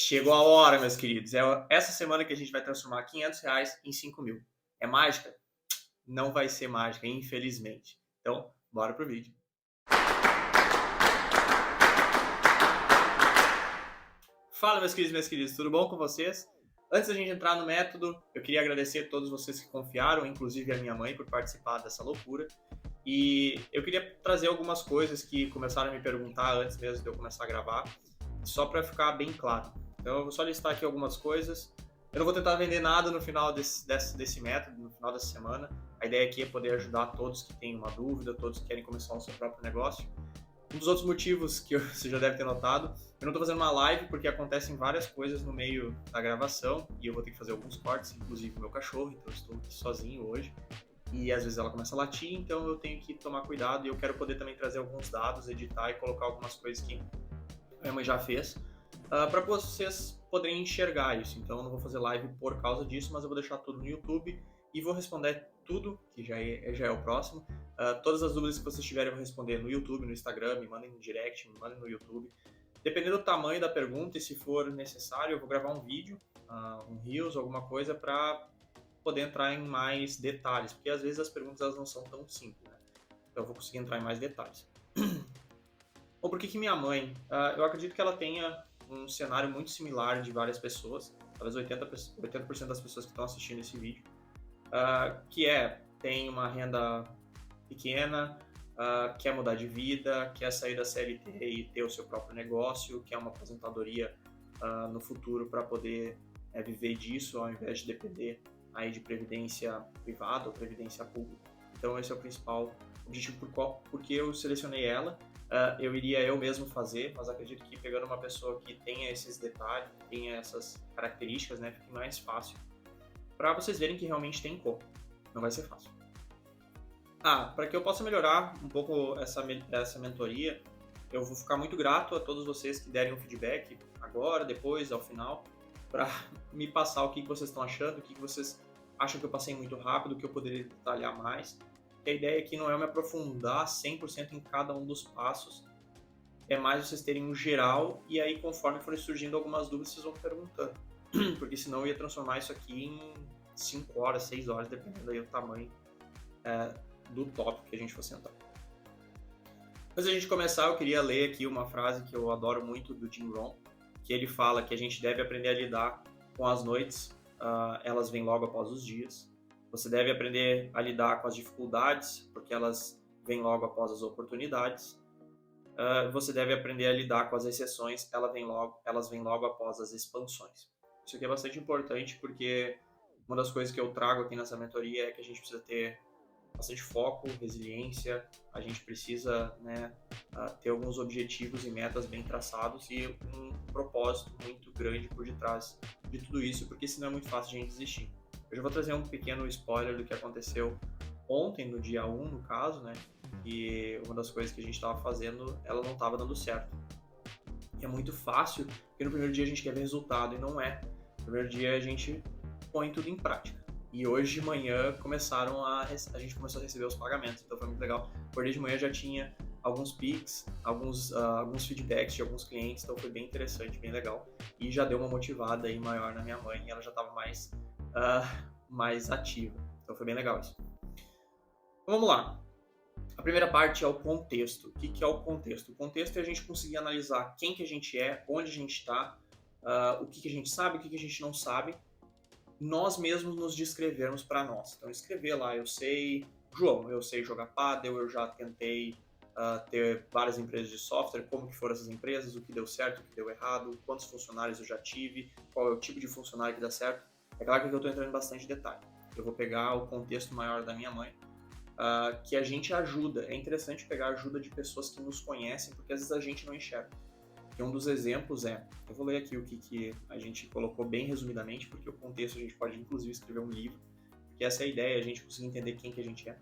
Chegou a hora, meus queridos. É essa semana que a gente vai transformar R$ 500 em 5.000. É mágica? Não vai ser mágica, infelizmente. Então, bora pro vídeo. Fala, meus queridos e minhas queridas, tudo bom com vocês? Antes da gente entrar no método, eu queria agradecer a todos vocês que confiaram, inclusive a minha mãe, por participar dessa loucura. E eu queria trazer algumas coisas que começaram a me perguntar antes mesmo de eu começar a gravar, só para ficar bem claro. Então eu vou só listar aqui algumas coisas. Eu não vou tentar vender nada no final desse método, no final dessa semana. A ideia aqui é poder ajudar todos que têm uma dúvida, todos que querem começar o seu próprio negócio. Um dos outros motivos que você já deve ter notado, eu não estou fazendo uma live porque acontecem várias coisas no meio da gravação e eu vou ter que fazer alguns cortes, inclusive o meu cachorro, então eu estou aqui sozinho hoje. E às vezes ela começa a latir, então eu tenho que tomar cuidado e eu quero poder também trazer alguns dados, editar e colocar algumas coisas que a minha mãe já fez, para vocês poderem enxergar isso. Então eu não vou fazer live por causa disso, mas eu vou deixar tudo no YouTube e vou responder tudo, que já é o próximo. Todas as dúvidas que vocês tiverem eu vou responder no YouTube, no Instagram, me mandem no direct, me mandem no YouTube. Dependendo do tamanho da pergunta e se for necessário, eu vou gravar um vídeo, um Reels, alguma coisa para poder entrar em mais detalhes, porque às vezes as perguntas elas não são tão simples, né? Então eu vou conseguir entrar em mais detalhes. Ou por que minha mãe? Eu acredito que ela tenha um cenário muito similar de várias pessoas, talvez 80% das pessoas que estão assistindo esse vídeo, tem uma renda pequena, quer mudar de vida, quer sair da CLT e ter o seu próprio negócio, quer uma aposentadoria no futuro para poder viver disso ao invés de depender aí de previdência privada ou previdência pública. Então esse é o principal objetivo porque eu selecionei ela. Eu iria eu mesmo fazer, mas acredito que pegando uma pessoa que tenha esses detalhes, tenha essas características, né, fique mais fácil para vocês verem que realmente tem como. Não vai ser fácil. Para que eu possa melhorar um pouco essa mentoria, eu vou ficar muito grato a todos vocês que derem um feedback agora, depois, ao final, para me passar o que vocês estão achando, o que vocês acham que eu passei muito rápido, o que eu poderia detalhar mais. A ideia aqui não é me aprofundar 100% em cada um dos passos, é mais vocês terem um geral e aí conforme forem surgindo algumas dúvidas vocês vão perguntando, porque senão eu ia transformar isso aqui em 5 horas, 6 horas, dependendo aí do tamanho do tópico que a gente fosse entrar. Antes da gente começar, eu queria ler aqui uma frase que eu adoro muito do Jim Rohn, que ele fala que a gente deve aprender a lidar com as noites, elas vêm logo após os dias. Você deve aprender a lidar com as dificuldades, porque elas vêm logo após as oportunidades. Você deve aprender a lidar com as exceções, elas vêm logo após as expansões. Isso aqui é bastante importante, porque uma das coisas que eu trago aqui nessa mentoria é que a gente precisa ter bastante foco, resiliência, a gente precisa, né, ter alguns objetivos e metas bem traçados e um propósito muito grande por detrás de tudo isso, porque senão é muito fácil de a gente desistir. Eu já vou trazer um pequeno spoiler do que aconteceu ontem, no dia 1, no caso, né, que uma das coisas que a gente estava fazendo, ela não estava dando certo. E é muito fácil, porque no primeiro dia a gente quer ver resultado, e não é. No primeiro dia a gente põe tudo em prática. E hoje de manhã a gente começou a receber os pagamentos, então foi muito legal. Por de manhã já tinha alguns Pix, alguns feedbacks de alguns clientes, então foi bem interessante, bem legal. E já deu uma motivada aí maior na minha mãe, e ela já estava mais ativa. Então foi bem legal isso. Então vamos lá. A primeira parte é o contexto. O que é o contexto? O contexto é a gente conseguir analisar quem que a gente é, onde a gente está, o que a gente sabe, o que a gente não sabe, nós mesmos nos descrevermos para nós. Então, escrever lá, eu sei jogar pádel, eu já tentei ter várias empresas de software, como que foram essas empresas, o que deu certo, o que deu errado, quantos funcionários eu já tive, qual é o tipo de funcionário que dá certo. É claro que eu estou entrando em bastante detalhe. Eu vou pegar o contexto maior da minha mãe, que a gente ajuda. É interessante pegar a ajuda de pessoas que nos conhecem, porque às vezes a gente não enxerga. E um dos exemplos eu vou ler aqui o que a gente colocou bem resumidamente, porque o contexto a gente pode inclusive escrever um livro, que essa é a ideia, a gente conseguir entender quem que a gente é.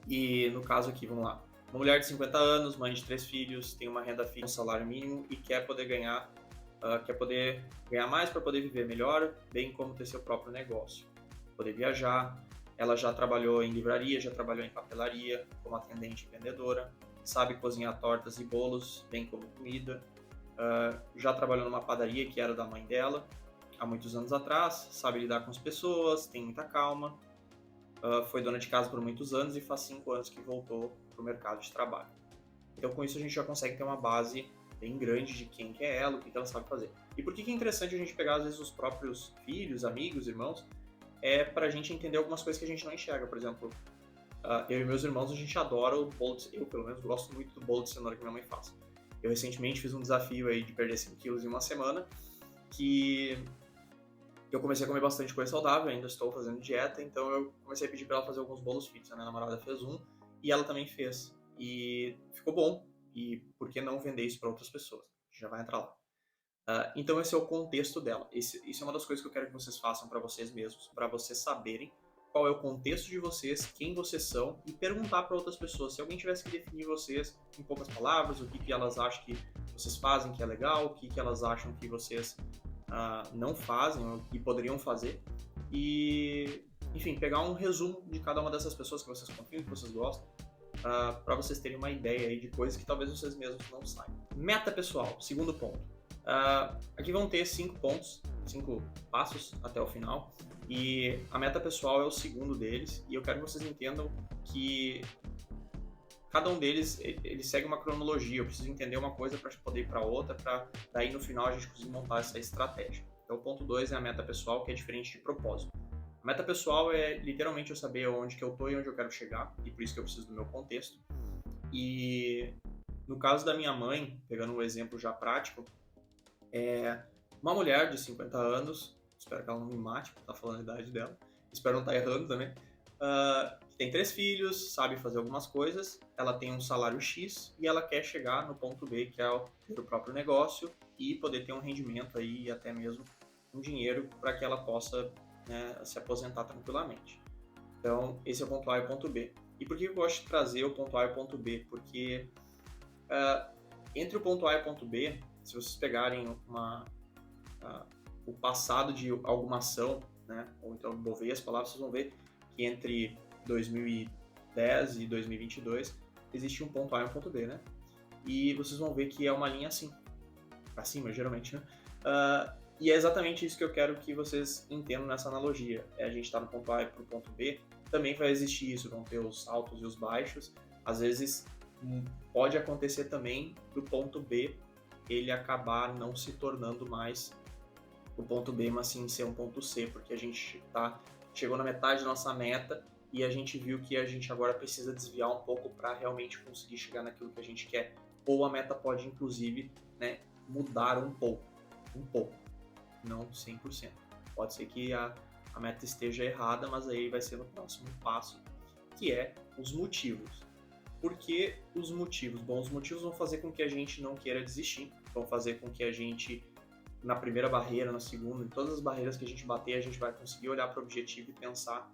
E no caso aqui, vamos lá. Uma mulher de 50 anos, mãe de 3 filhos, tem uma renda fixa, um salário mínimo e quer poder ganhar mais para poder viver melhor, bem como ter seu próprio negócio. Poder viajar. Ela já trabalhou em livraria, já trabalhou em papelaria, como atendente e vendedora, sabe cozinhar tortas e bolos, bem como comida, já trabalhou numa padaria que era da mãe dela há muitos anos atrás, sabe lidar com as pessoas, tem muita calma, foi dona de casa por muitos anos e faz 5 anos que voltou para o mercado de trabalho. Então, com isso, a gente já consegue ter uma base bem grande de quem que é ela, o que que ela sabe fazer. E por que que é interessante a gente pegar, às vezes, os próprios filhos, amigos, irmãos, para a gente entender algumas coisas que a gente não enxerga. Por exemplo, eu e meus irmãos, a gente adora o bolo de... Eu, pelo menos, gosto muito do bolo de cenoura que minha mãe faz. Eu, recentemente, fiz um desafio aí de perder 5 quilos em uma semana, que eu comecei a comer bastante coisa saudável, ainda estou fazendo dieta, então eu comecei a pedir para ela fazer alguns bolos fits. A minha namorada fez um e ela também fez. E ficou bom. E por que não vender isso para outras pessoas? Já vai entrar lá. Então esse é o contexto dela. Isso é uma das coisas que eu quero que vocês façam para vocês mesmos, para vocês saberem qual é o contexto de vocês, quem vocês são, e perguntar para outras pessoas. Se alguém tivesse que definir vocês em poucas palavras, o que, que elas acham que vocês fazem que é legal, o que, que elas acham que vocês não fazem, ou que poderiam fazer. E, enfim, pegar um resumo de cada uma dessas pessoas que vocês confiam, que vocês gostam, para vocês terem uma ideia aí de coisas que talvez vocês mesmos não saibam. Meta pessoal, segundo ponto. Aqui vão ter 5 pontos, 5 passos até o final, e a meta pessoal é o segundo deles, e eu quero que vocês entendam que cada um deles ele segue uma cronologia. Eu preciso entender uma coisa para poder ir para outra, para daí no final a gente conseguir montar essa estratégia. Então o ponto 2 é a meta pessoal, que é diferente de propósito. A meta pessoal é literalmente eu saber onde que eu tô e onde eu quero chegar, e por isso que eu preciso do meu contexto. E no caso da minha mãe, pegando um exemplo já prático, é uma mulher de 50 anos, espero que ela não me mate por estar falando a idade dela, espero não estar errando também, que tem 3 filhos, sabe fazer algumas coisas, ela tem um salário X e ela quer chegar no ponto B, que é ter o próprio negócio e poder ter um rendimento aí, até mesmo um dinheiro para que ela possa, né, se aposentar tranquilamente. Então, esse é o ponto A e o ponto B. E por que eu gosto de trazer o ponto A e o ponto B? Porque entre o ponto A e o ponto B, se vocês pegarem o passado de alguma ação, né, ou então envolver as palavras, vocês vão ver que entre 2010 e 2022 existe um ponto A e um ponto B, né? E vocês vão ver que é uma linha assim, pra cima, geralmente, né? E é exatamente isso que eu quero que vocês entendam nessa analogia. A gente está no ponto A e pro ponto B, também vai existir isso, vão ter os altos e os baixos. Às vezes pode acontecer também do ponto B ele acabar não se tornando mais o ponto B, mas sim ser um ponto C, porque a gente chegou na metade da nossa meta e a gente viu que a gente agora precisa desviar um pouco para realmente conseguir chegar naquilo que a gente quer. Ou a meta pode, inclusive, né, mudar um pouco, não 100%. Pode ser que a meta esteja errada, mas aí vai ser no próximo passo, que é os motivos. Por que os motivos? Bom, os motivos vão fazer com que a gente não queira desistir, vão fazer com que a gente, na primeira barreira, na segunda, em todas as barreiras que a gente bater, a gente vai conseguir olhar para o objetivo e pensar,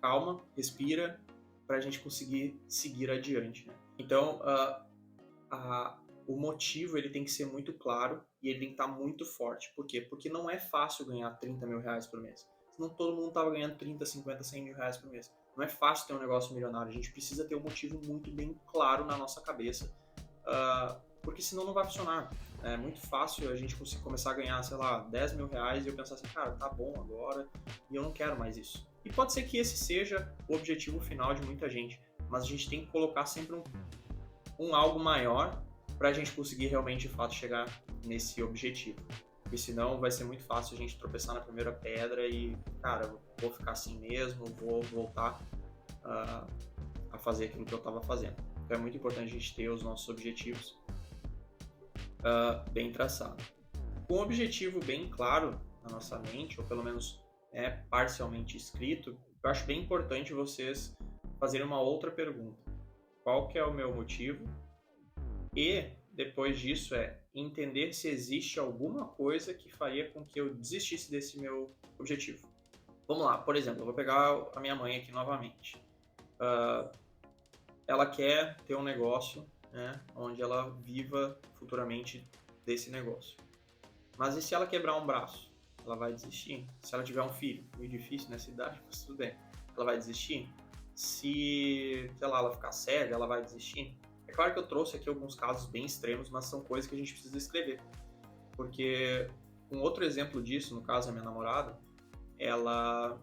calma, respira, para a gente conseguir seguir adiante, né? Então, o motivo ele tem que ser muito claro e ele tem que estar muito forte. Por quê? Porque não é fácil ganhar 30 mil reais por mês. Senão todo mundo estava ganhando 30, 50, 100 mil reais por mês. Não é fácil ter um negócio milionário. A gente precisa ter um motivo muito bem claro na nossa cabeça, porque senão não vai funcionar. É muito fácil a gente começar a ganhar, sei lá, 10 mil reais e eu pensar assim, cara, tá bom agora e eu não quero mais isso. E pode ser que esse seja o objetivo final de muita gente, mas a gente tem que colocar sempre um algo maior para a gente conseguir realmente, de fato, chegar nesse objetivo. Porque senão vai ser muito fácil a gente tropeçar na primeira pedra e, cara, vou ficar assim mesmo, vou voltar a fazer aquilo que eu estava fazendo. Então é muito importante a gente ter os nossos objetivos bem traçados. Com um objetivo bem claro na nossa mente, ou pelo menos parcialmente escrito, eu acho bem importante vocês fazerem uma outra pergunta. Qual que é o meu motivo? E depois disso entender se existe alguma coisa que faria com que eu desistisse desse meu objetivo. Vamos lá, por exemplo, eu vou pegar a minha mãe aqui novamente. Ela quer ter um negócio, né, onde ela viva futuramente desse negócio. Mas e se ela quebrar um braço? Ela vai desistir? Se ela tiver um filho, meio difícil nessa idade, mas tudo bem. Ela vai desistir? Se, sei lá, ela ficar cega, ela vai desistir? É claro que eu trouxe aqui alguns casos bem extremos, mas são coisas que a gente precisa escrever. Porque um outro exemplo disso, no caso a minha namorada, ela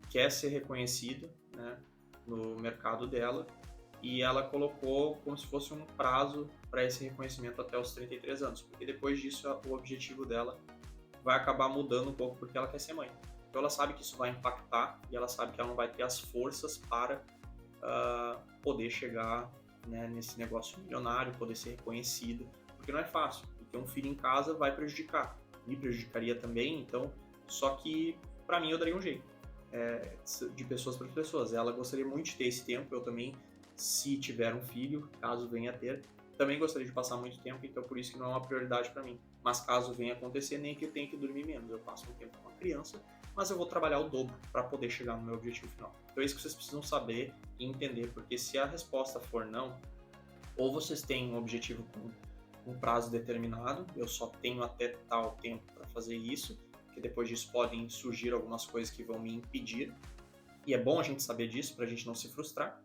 quer ser reconhecida, né, no mercado dela, e ela colocou como se fosse um prazo para esse reconhecimento até os 33 anos, porque depois disso o objetivo dela vai acabar mudando um pouco porque ela quer ser mãe. Então ela sabe que isso vai impactar e ela sabe que ela não vai ter as forças para poder chegar, né, nesse negócio milionário, poder ser reconhecida, porque não é fácil. E ter um filho em casa vai prejudicar, me prejudicaria também, então, só que para mim eu daria um jeito, de pessoas para pessoas. Ela gostaria muito de ter esse tempo, eu também, se tiver um filho, caso venha a ter, também gostaria de passar muito tempo, então por isso que não é uma prioridade para mim. Mas caso venha acontecer, nem que eu tenha que dormir menos, eu passo um tempo com a criança, mas eu vou trabalhar o dobro para poder chegar no meu objetivo final. Então é isso que vocês precisam saber e entender, porque se a resposta for não, ou vocês têm um objetivo com um prazo determinado, eu só tenho até tal tempo para fazer isso, que depois disso podem surgir algumas coisas que vão me impedir, e é bom a gente saber disso para a gente não se frustrar.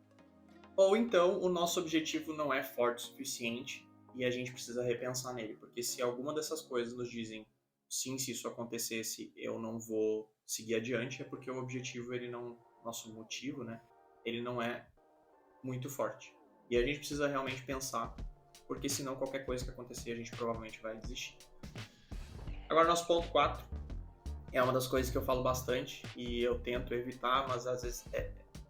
Ou então o nosso objetivo não é forte o suficiente e a gente precisa repensar nele, porque se alguma dessas coisas nos dizem sim, se isso acontecesse, eu não vou seguir adiante, é porque o objetivo, ele não, nosso motivo, né, ele não é muito forte. E a gente precisa realmente pensar, porque senão qualquer coisa que acontecer, a gente provavelmente vai desistir. Agora, nosso ponto 4 é uma das coisas que eu falo bastante e eu tento evitar, mas às vezes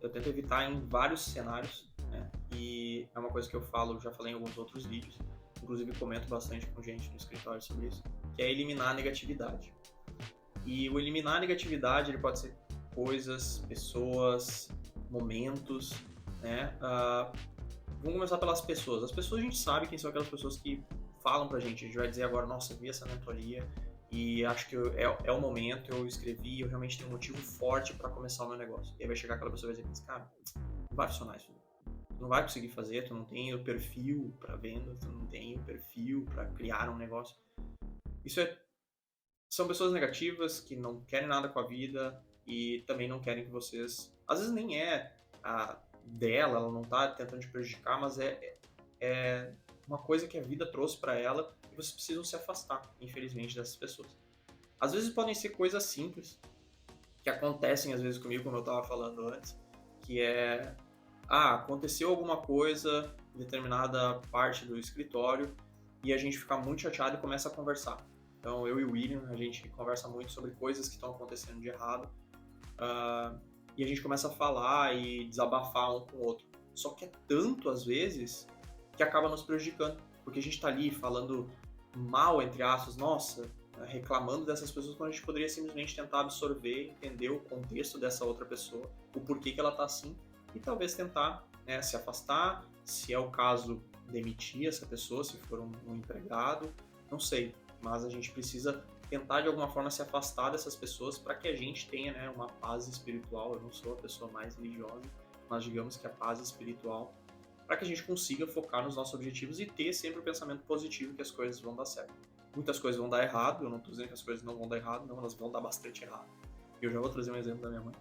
eu tento evitar em vários cenários, né? E é uma coisa que eu falo, já falei em alguns outros vídeos, inclusive comento bastante com gente no escritório sobre isso, que é eliminar a negatividade. E o eliminar a negatividade, ele pode ser coisas, pessoas, momentos, né? Vamos começar pelas pessoas. As pessoas, a gente sabe quem são aquelas pessoas que falam pra gente. A gente vai dizer agora, nossa, eu vi essa mentoria e acho que é o momento, eu escrevi, eu realmente tenho um motivo forte para começar o meu negócio. E aí vai chegar aquela pessoa e vai dizer, cara, não vai funcionar isso. Tu não vai conseguir fazer, tu não tem o perfil para venda, tu não tem o perfil para criar um negócio. São pessoas negativas que não querem nada com a vida e também não querem que vocês... Às vezes nem é a dela, ela não tá tentando te prejudicar, mas é uma coisa que a vida trouxe para ela e vocês precisam se afastar, infelizmente, dessas pessoas. Às vezes podem ser coisas simples, que acontecem às vezes comigo, como eu estava falando antes, que aconteceu alguma coisa em determinada parte do escritório e a gente fica muito chateado e começa a conversar. Então, eu e o William, a gente conversa muito sobre coisas que estão acontecendo de errado e a gente começa a falar e desabafar um com o outro. Só que é tanto, às vezes, que acaba nos prejudicando, porque a gente está ali falando mal, entre aspas, nossa, reclamando dessas pessoas, quando a gente poderia simplesmente tentar absorver, entender o contexto dessa outra pessoa, o porquê que ela está assim, e talvez tentar, né, se afastar, se é o caso, demitir essa pessoa, se for um empregado, não sei, mas a gente precisa tentar de alguma forma se afastar dessas pessoas para que a gente tenha, né, uma paz espiritual. Eu não sou a pessoa mais religiosa, mas digamos que a paz espiritual, para que a gente consiga focar nos nossos objetivos e ter sempre o pensamento positivo que as coisas vão dar certo. Muitas coisas vão dar errado, eu não estou dizendo que as coisas não vão dar errado, não, elas vão dar bastante errado. Eu já vou trazer um exemplo da minha mãe.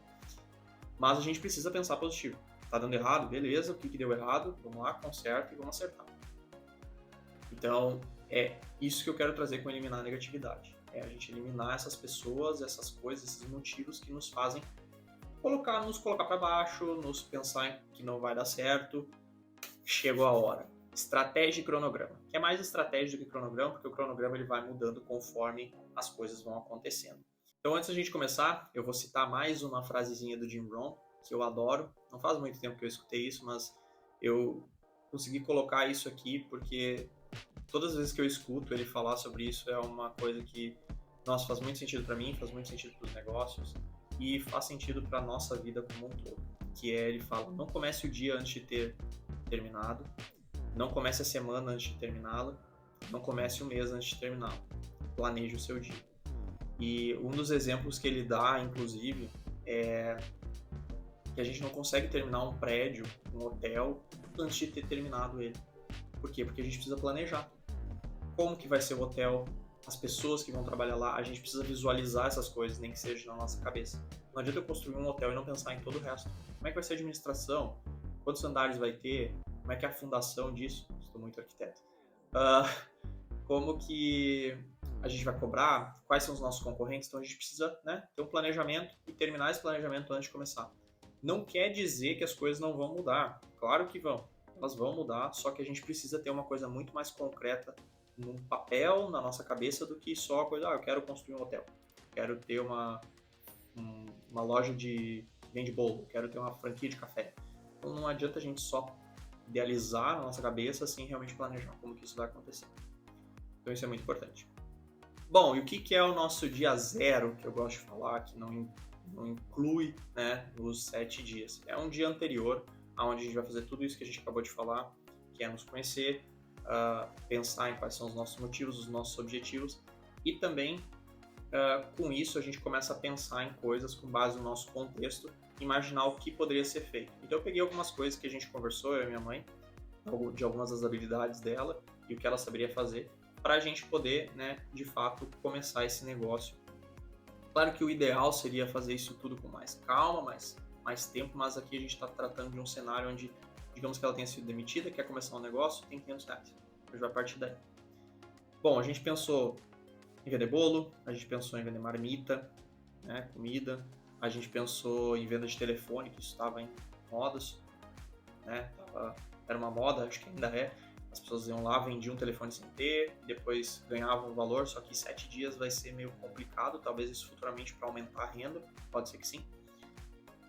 Mas a gente precisa pensar positivo. Tá dando errado? Beleza, o que deu errado? Vamos lá, conserta e vamos acertar. Então, é isso que eu quero trazer com eliminar a negatividade. É a gente eliminar essas pessoas, essas coisas, esses motivos que nos fazem nos colocar para baixo, nos pensar que não vai dar certo. Chegou a hora. Estratégia e cronograma. Que é mais estratégia do que cronograma, porque o cronograma ele vai mudando conforme as coisas vão acontecendo. Então, antes da gente começar, eu vou citar mais uma frasezinha do Jim Rohn, que eu adoro. Não faz muito tempo que eu escutei isso, mas eu consegui colocar isso aqui porque todas as vezes que eu escuto ele falar sobre isso é uma coisa que, nossa, faz muito sentido para mim, faz muito sentido para os negócios e faz sentido para a nossa vida como um todo. Que é, ele fala, não comece o dia antes de ter terminado, não comece a semana antes de terminá-la, não comece o mês antes de terminá-la. Planeje o seu dia. E um dos exemplos que ele dá, inclusive, é que a gente não consegue terminar um prédio, um hotel, antes de ter terminado ele. Por quê? Porque a gente precisa planejar. Como que vai ser o hotel, as pessoas que vão trabalhar lá, a gente precisa visualizar essas coisas, nem que seja na nossa cabeça. Não adianta eu construir um hotel e não pensar em todo o resto. Como é que vai ser a administração? Quantos andares vai ter? como é que é a fundação disso? Estou muito arquiteto. Uh, como que a gente vai cobrar, quais são os nossos concorrentes, então a gente precisa, né, ter um planejamento e terminar esse planejamento antes de começar. Não quer dizer que as coisas não vão mudar, claro que vão, elas vão mudar, só que a gente precisa ter uma coisa muito mais concreta no papel, na nossa cabeça, do que só a coisa, eu quero construir um hotel, quero ter uma loja de vende bolo, quero ter uma franquia de café. Então não adianta a gente só idealizar na nossa cabeça sem realmente planejar como que isso vai acontecer. Então isso é muito importante. Bom, e o que é o nosso dia zero, que eu gosto de falar, que não inclui, né, os 7 dias? É um dia anterior, onde a gente vai fazer tudo isso que a gente acabou de falar, que é nos conhecer, pensar em quais são os nossos motivos, os nossos objetivos, e também, com isso, a gente começa a pensar em coisas com base no nosso contexto, imaginar o que poderia ser feito. Então eu peguei algumas coisas que a gente conversou, eu e minha mãe, de algumas das habilidades dela e o que ela saberia fazer, para a gente poder, né, de fato, começar esse negócio. Claro que o ideal seria fazer isso tudo com mais calma, mais tempo, mas aqui a gente está tratando de um cenário onde, digamos que ela tenha sido demitida, quer começar um negócio, tem R$500. A gente vai partir daí. Bom, a gente pensou em vender bolo, a gente pensou em vender marmita, né, comida, a gente pensou em venda de telefone, que isso estava em modas, né, era uma moda, acho que ainda é. As pessoas iam lá, vendiam um telefone sem ter, depois ganhavam o valor, só que 7 dias vai ser meio complicado, talvez isso futuramente para aumentar a renda, pode ser que sim.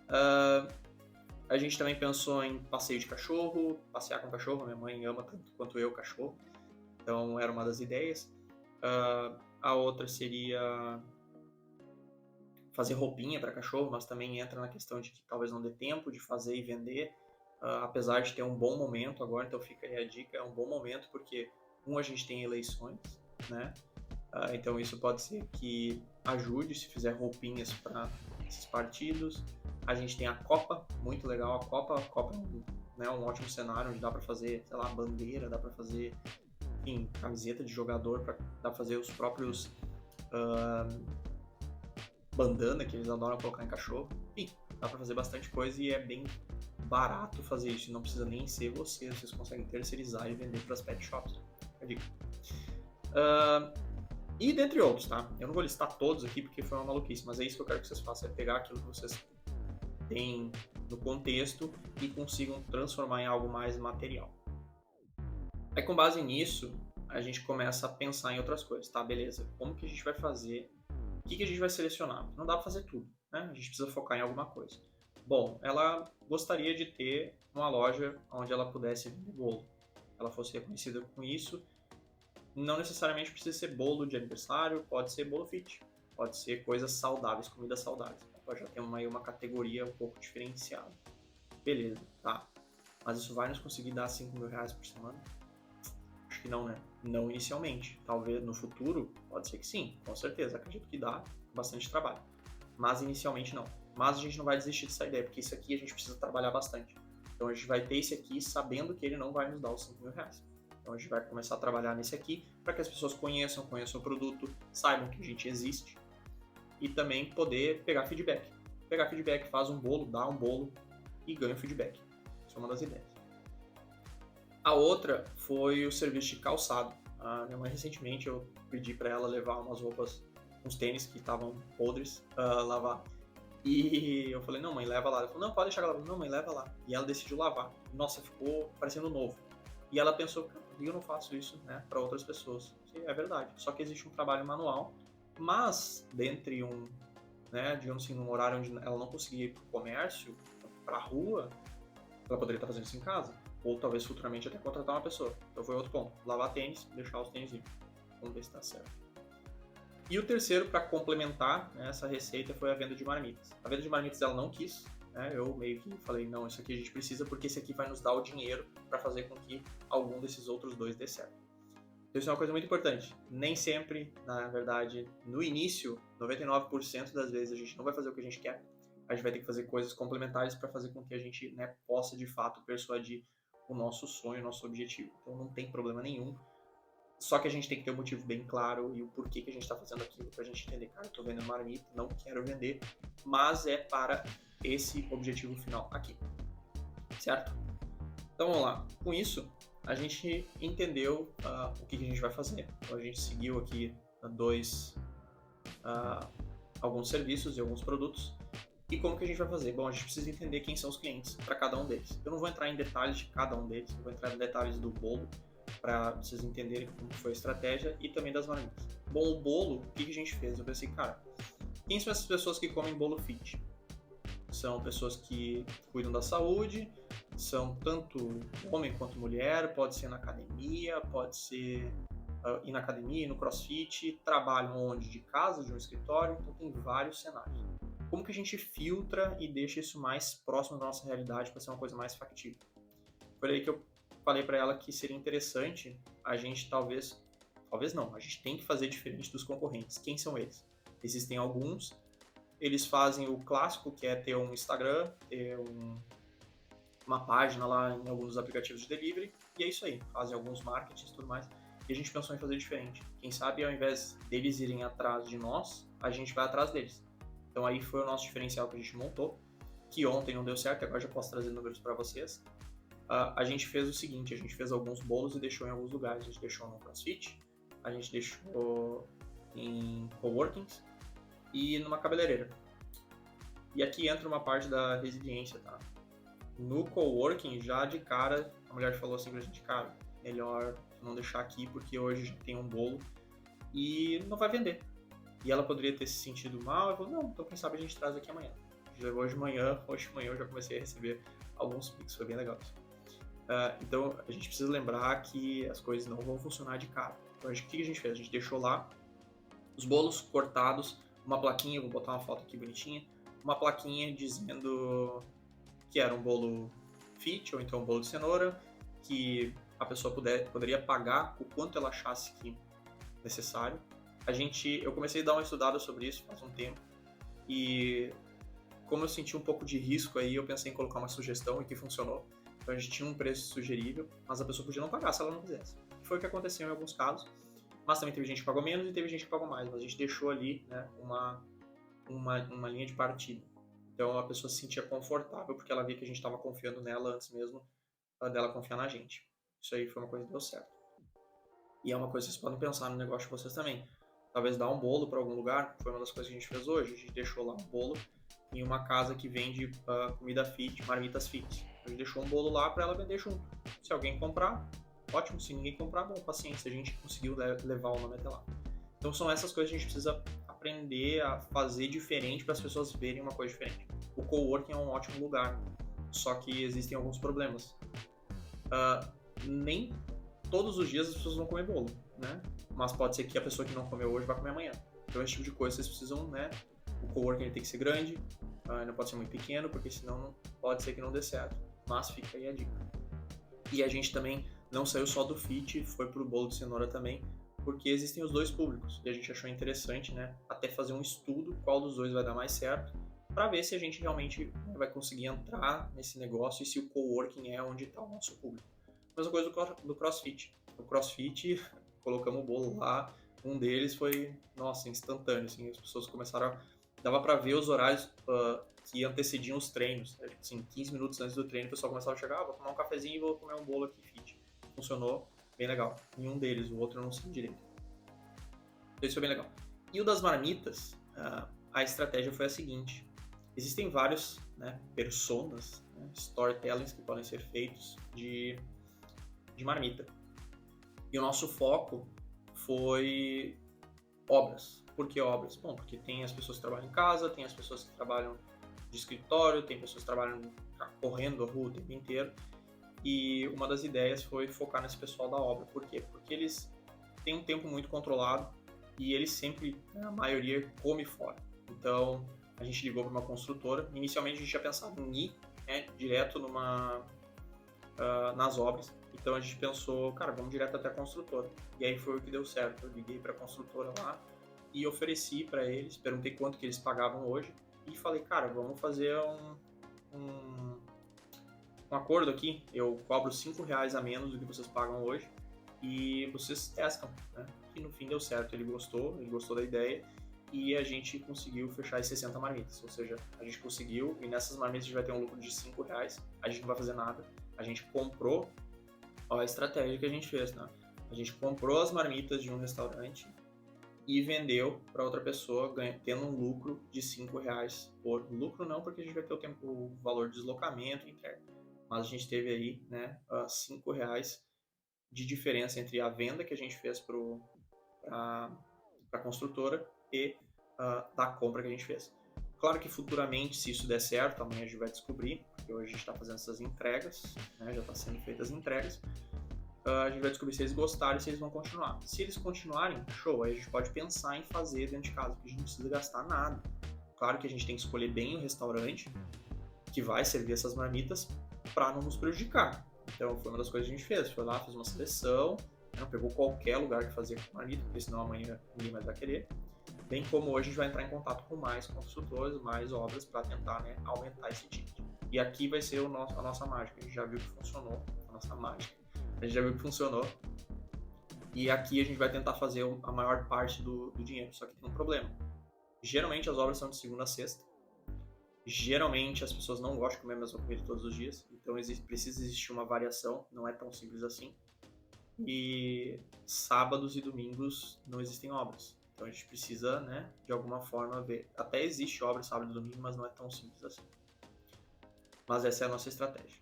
A gente também pensou em passeio de cachorro, passear com cachorro, minha mãe ama tanto quanto eu cachorro, então era uma das ideias. A outra seria fazer roupinha para cachorro, mas também entra na questão de que talvez não dê tempo de fazer e vender, apesar de ter um bom momento agora, então fica aí a dica, é um bom momento porque, a gente tem eleições, né? Então isso pode ser que ajude se fizer roupinhas para esses partidos. A gente tem a Copa, muito legal a Copa é um ótimo cenário onde dá para fazer, sei lá, bandeira, dá para fazer, enfim, camiseta de jogador, dá para fazer os próprios bandana que eles adoram colocar em cachorro. Enfim, dá para fazer bastante coisa e é bem barato fazer isso, não precisa nem ser vocês conseguem terceirizar e vender para as pet shops. É dica. E dentre outros, tá? Eu não vou listar todos aqui porque foi uma maluquice, mas é isso que eu quero que vocês façam, é pegar aquilo que vocês têm no contexto e consigam transformar em algo mais material. Aí com base nisso, a gente começa a pensar em outras coisas, tá? Beleza, como que a gente vai fazer? O que a gente vai selecionar? Não dá para fazer tudo, né? A gente precisa focar em alguma coisa. Bom, ela gostaria de ter uma loja onde ela pudesse vender bolo. Ela fosse reconhecida com isso. Não necessariamente precisa ser bolo de aniversário, pode ser bolo fit. Pode ser coisas saudáveis, comidas saudáveis. Pode já ter uma categoria um pouco diferenciada. Beleza, tá. Mas isso vai nos conseguir dar R$5.000 por semana? Acho que não, né? Não inicialmente. Talvez no futuro, pode ser que sim, com certeza. Acredito que dá bastante trabalho. Mas inicialmente não. Mas a gente não vai desistir dessa ideia, porque isso aqui a gente precisa trabalhar bastante. Então a gente vai ter esse aqui sabendo que ele não vai nos dar os R$5.000. Então a gente vai começar a trabalhar nesse aqui para que as pessoas conheçam o produto, saibam que a gente existe e também poder pegar feedback. Pegar feedback, faz um bolo, dá um bolo e ganha feedback. Isso é uma das ideias. A outra foi o serviço de calçado. A minha mãe recentemente eu pedi para ela levar umas roupas, uns tênis que estavam podres, lavar. E eu falei, não mãe, leva lá. Ela falou, não, pode deixar ela. Não mãe, leva lá. E ela decidiu lavar. Nossa, ficou parecendo novo. E ela pensou, eu não faço isso, né, para outras pessoas. E é verdade. Só que existe um trabalho manual, mas dentre né, digamos assim, num horário onde ela não conseguia ir pro comércio, pra rua, ela poderia estar fazendo isso em casa. Ou talvez futuramente até contratar uma pessoa. Então foi outro ponto. Lavar tênis, deixar os tênis limpos. Vamos ver se tá certo. E o terceiro, para complementar, né, essa receita, foi a venda de marmitas. A venda de marmitas ela não quis, né, eu meio que falei, não, isso aqui a gente precisa porque esse aqui vai nos dar o dinheiro para fazer com que algum desses outros dois dê certo. Então isso é uma coisa muito importante. Nem sempre, na verdade, no início, 99% das vezes a gente não vai fazer o que a gente quer. A gente vai ter que fazer coisas complementares para fazer com que a gente, né, possa de fato persuadir o nosso sonho, o nosso objetivo. Então não tem problema nenhum. Só que a gente tem que ter um motivo bem claro e o porquê que a gente está fazendo aquilo pra gente entender, cara, eu tô vendendo marmita, não quero vender, mas é para esse objetivo final aqui, certo? Então vamos lá. Com isso, a gente entendeu o que a gente vai fazer. Então a gente seguiu aqui dois, alguns serviços e alguns produtos. E como que a gente vai fazer? Bom, a gente precisa entender quem são os clientes para cada um deles. Eu não vou entrar em detalhes de cada um deles, eu vou entrar em detalhes do bolo para vocês entenderem como foi a estratégia e também das marmitas. Bom, o bolo, o que a gente fez? Eu pensei, cara, quem são essas pessoas que comem bolo fit? São pessoas que cuidam da saúde, são tanto homem quanto mulher, pode ser na academia, pode ser ir na academia, no crossfit, trabalham onde? De casa, de um escritório, então tem vários cenários. Como que a gente filtra e deixa isso mais próximo da nossa realidade para ser uma coisa mais factível? Foi aí que eu falei para ela que seria interessante a gente talvez não, a gente tem que fazer diferente dos concorrentes. Quem são eles? Existem alguns, eles fazem o clássico, que é ter um Instagram, ter uma página lá em alguns aplicativos de delivery, e é isso aí, fazem alguns marketings e tudo mais. E a gente pensou em fazer diferente. Quem sabe, ao invés deles irem atrás de nós, a gente vai atrás deles. Então aí foi o nosso diferencial que a gente montou, que ontem não deu certo, agora já posso trazer números para vocês. A gente fez o seguinte, a gente fez alguns bolos e deixou em alguns lugares. A gente deixou no CrossFit, a gente deixou em coworkings e numa cabeleireira. E aqui entra uma parte da resiliência, tá? No coworking, já de cara, a mulher falou assim pra gente, cara, melhor não deixar aqui porque hoje já tem um bolo e não vai vender. E ela poderia ter se sentido mal, eu falei, não, então quem sabe a gente traz aqui amanhã. Hoje de manhã eu já comecei a receber alguns Pix, foi bem legal isso. Então a gente precisa lembrar que as coisas não vão funcionar de cara. Então o que a gente fez? A gente deixou lá os bolos cortados, uma plaquinha, vou botar uma foto aqui bonitinha, uma plaquinha dizendo que era um bolo fit ou então um bolo de cenoura, que a pessoa poderia pagar o quanto ela achasse que necessário. Eu comecei a dar uma estudada sobre isso faz um tempo e como eu senti um pouco de risco aí, eu pensei em colocar uma sugestão e que funcionou. Então a gente tinha um preço sugerível, mas a pessoa podia não pagar se ela não quisesse. Foi o que aconteceu em alguns casos, mas também teve gente que pagou menos e teve gente que pagou mais, mas a gente deixou ali, né, uma linha de partida. Então a pessoa se sentia confortável porque ela via que a gente estava confiando nela antes mesmo dela confiar na gente. Isso aí foi uma coisa que deu certo. E é uma coisa que vocês podem pensar no negócio de vocês também. Talvez dar um bolo para algum lugar, foi uma das coisas que a gente fez hoje. A gente deixou lá um bolo em uma casa que vende comida fit, marmitas fit. A gente deixou um bolo lá para ela vender junto. Se alguém comprar, ótimo. Se ninguém comprar, bom, paciência. A gente conseguiu levar o nome até lá. Então são essas coisas que a gente precisa aprender a fazer diferente para as pessoas verem uma coisa diferente. O coworking é um ótimo lugar, só que existem alguns problemas. Nem todos os dias as pessoas vão comer bolo, né? Mas pode ser que a pessoa que não comeu hoje vai comer amanhã. Então esse tipo de coisa vocês precisam, né? O coworking tem que ser grande, não pode ser muito pequeno, porque senão pode ser que não dê certo. Mas fica aí a dica. E a gente também não saiu só do fit, foi pro bolo de cenoura também, porque existem os dois públicos. E a gente achou interessante, né? Até fazer um estudo qual dos dois vai dar mais certo, para ver se a gente realmente vai conseguir entrar nesse negócio e se o coworking é onde está o nosso público. Mesma coisa do CrossFit. O CrossFit, colocamos o bolo lá, um deles foi, nossa, instantâneo, assim, as pessoas começaram dava para ver os horários que antecediam os treinos, né? Tipo assim, 15 minutos antes do treino o pessoal começava a chegar, vou tomar um cafezinho e vou comer um bolo aqui fit. Funcionou bem legal. Em um deles, o outro eu não sei direito. Então isso foi bem legal. E o das marmitas, a estratégia foi a seguinte, existem vários, né, personas, né, storytellings que podem ser feitos de marmita. E o nosso foco foi obras. Por que obras? Bom, porque tem as pessoas que trabalham em casa, tem as pessoas que trabalham de escritório, tem pessoas que trabalham correndo a rua o tempo inteiro. E uma das ideias foi focar nesse pessoal da obra. Por quê? Porque eles têm um tempo muito controlado e eles sempre, a maioria, come fora. Então, a gente ligou para uma construtora. Inicialmente, a gente tinha pensado em ir, né, direto nas obras. Então, a gente pensou, cara, vamos direto até a construtora. E aí foi o que deu certo. Eu liguei para a construtora lá e ofereci para eles, perguntei quanto que eles pagavam hoje e falei, cara, vamos fazer um acordo aqui, eu cobro R$5 a menos do que vocês pagam hoje e vocês testam, né? E no fim deu certo, ele gostou da ideia e a gente conseguiu fechar as 60 marmitas, ou seja, a gente conseguiu e nessas marmitas a gente vai ter um lucro de R$5, a gente não vai fazer nada, A gente comprou, ó, a estratégia que a gente fez, né? A gente comprou as marmitas de um restaurante e vendeu para outra pessoa, tendo um lucro de R$5 por lucro, não, porque a gente vai ter o valor de deslocamento e entrega. Mas a gente teve aí, né, R$5 de diferença entre a venda que a gente fez para a construtora e da compra que a gente fez. Claro que futuramente, se isso der certo, amanhã a gente vai descobrir, porque hoje a gente está fazendo essas entregas, né, já está sendo feitas as entregas, a gente vai descobrir se eles gostaram e se eles vão continuar. Se eles continuarem, show, aí a gente pode pensar em fazer dentro de casa, porque a gente não precisa gastar nada. Claro que a gente tem que escolher bem o restaurante que vai servir essas marmitas para não nos prejudicar. Então foi uma das coisas que a gente fez, foi lá, fez uma seleção, não pegou qualquer lugar que fazia com marmita, porque senão amanhã ninguém mais vai querer. Bem como hoje a gente vai entrar em contato com mais construtores, mais obras para tentar, né, aumentar esse ticket. E aqui vai ser a nossa mágica, a gente já viu que funcionou, a nossa mágica. A gente já viu que funcionou. E aqui a gente vai tentar fazer a maior parte do dinheiro. Só que tem um problema. Geralmente as obras são de segunda a sexta. Geralmente as pessoas não gostam de comer a mesma comida todos os dias. Então precisa existir uma variação. Não é tão simples assim. E sábados e domingos não existem obras. Então a gente precisa, né, de alguma forma ver. Até existe obra sábado e domingo, mas não é tão simples assim. Mas essa é a nossa estratégia.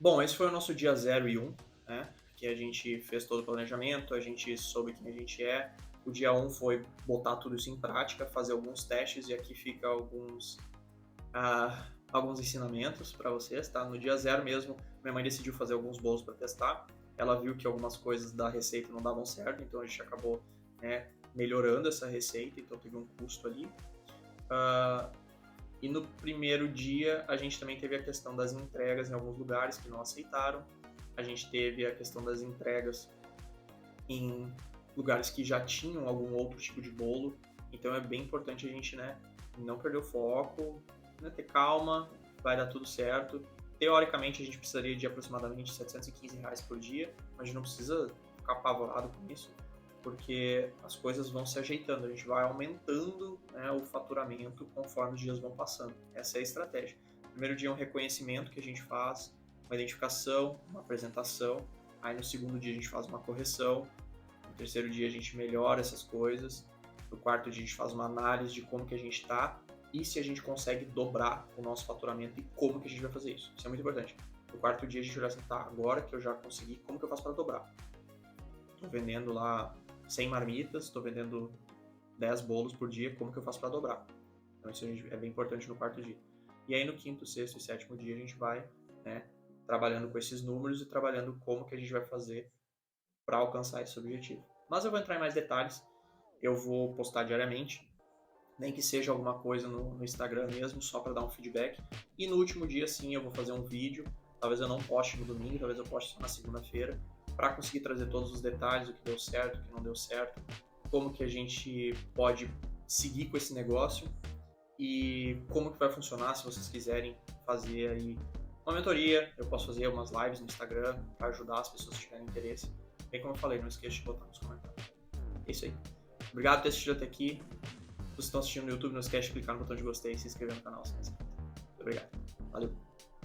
Bom, esse foi o nosso dia 0 e 1, né? Que a gente fez todo o planejamento, a gente soube quem a gente é. O dia 1 foi botar tudo isso em prática, fazer alguns testes, e aqui fica alguns ensinamentos para vocês, tá? No dia 0 mesmo, minha mãe decidiu fazer alguns bolos para testar. Ela viu que algumas coisas da receita não davam certo, então a gente acabou, né, melhorando essa receita, então teve um custo ali. E no primeiro dia, a gente também teve a questão das entregas em alguns lugares que não aceitaram. A gente teve a questão das entregas em lugares que já tinham algum outro tipo de bolo. Então é bem importante a gente, né, não perder o foco, né, ter calma, vai dar tudo certo. Teoricamente, a gente precisaria de aproximadamente R$715 por dia, mas a gente não precisa ficar apavorado com isso, porque as coisas vão se ajeitando, a gente vai aumentando, né, o faturamento conforme os dias vão passando. Essa é a estratégia. No primeiro dia é um reconhecimento que a gente faz, uma identificação, uma apresentação. Aí no segundo dia a gente faz uma correção. No terceiro dia a gente melhora essas coisas. No quarto dia a gente faz uma análise de como que a gente está e se a gente consegue dobrar o nosso faturamento e como que a gente vai fazer isso. Isso é muito importante. No quarto dia a gente vai assim, tá, agora que eu já consegui, como que eu faço para dobrar? Estou vendendo lá 100 marmitas, estou vendendo 10 bolos por dia, como que eu faço para dobrar? Então isso é bem importante no quarto dia. E aí no quinto, sexto e sétimo dia a gente vai, né, trabalhando com esses números e trabalhando como que a gente vai fazer para alcançar esse objetivo. Mas eu vou entrar em mais detalhes, eu vou postar diariamente, nem que seja alguma coisa no Instagram mesmo, só para dar um feedback. E no último dia sim eu vou fazer um vídeo, talvez eu não poste no domingo, talvez eu poste só na segunda-feira, para conseguir trazer todos os detalhes, o que deu certo, o que não deu certo, como que a gente pode seguir com esse negócio e como que vai funcionar se vocês quiserem fazer aí uma mentoria. Eu posso fazer umas lives no Instagram para ajudar as pessoas que tiverem interesse. Bem como eu falei, não esqueça de botar nos comentários. É isso aí. Obrigado por ter assistido até aqui. Se vocês estão assistindo no YouTube, não esquece de clicar no botão de gostei e se inscrever no canal se não é inscrito. Muito obrigado. Valeu.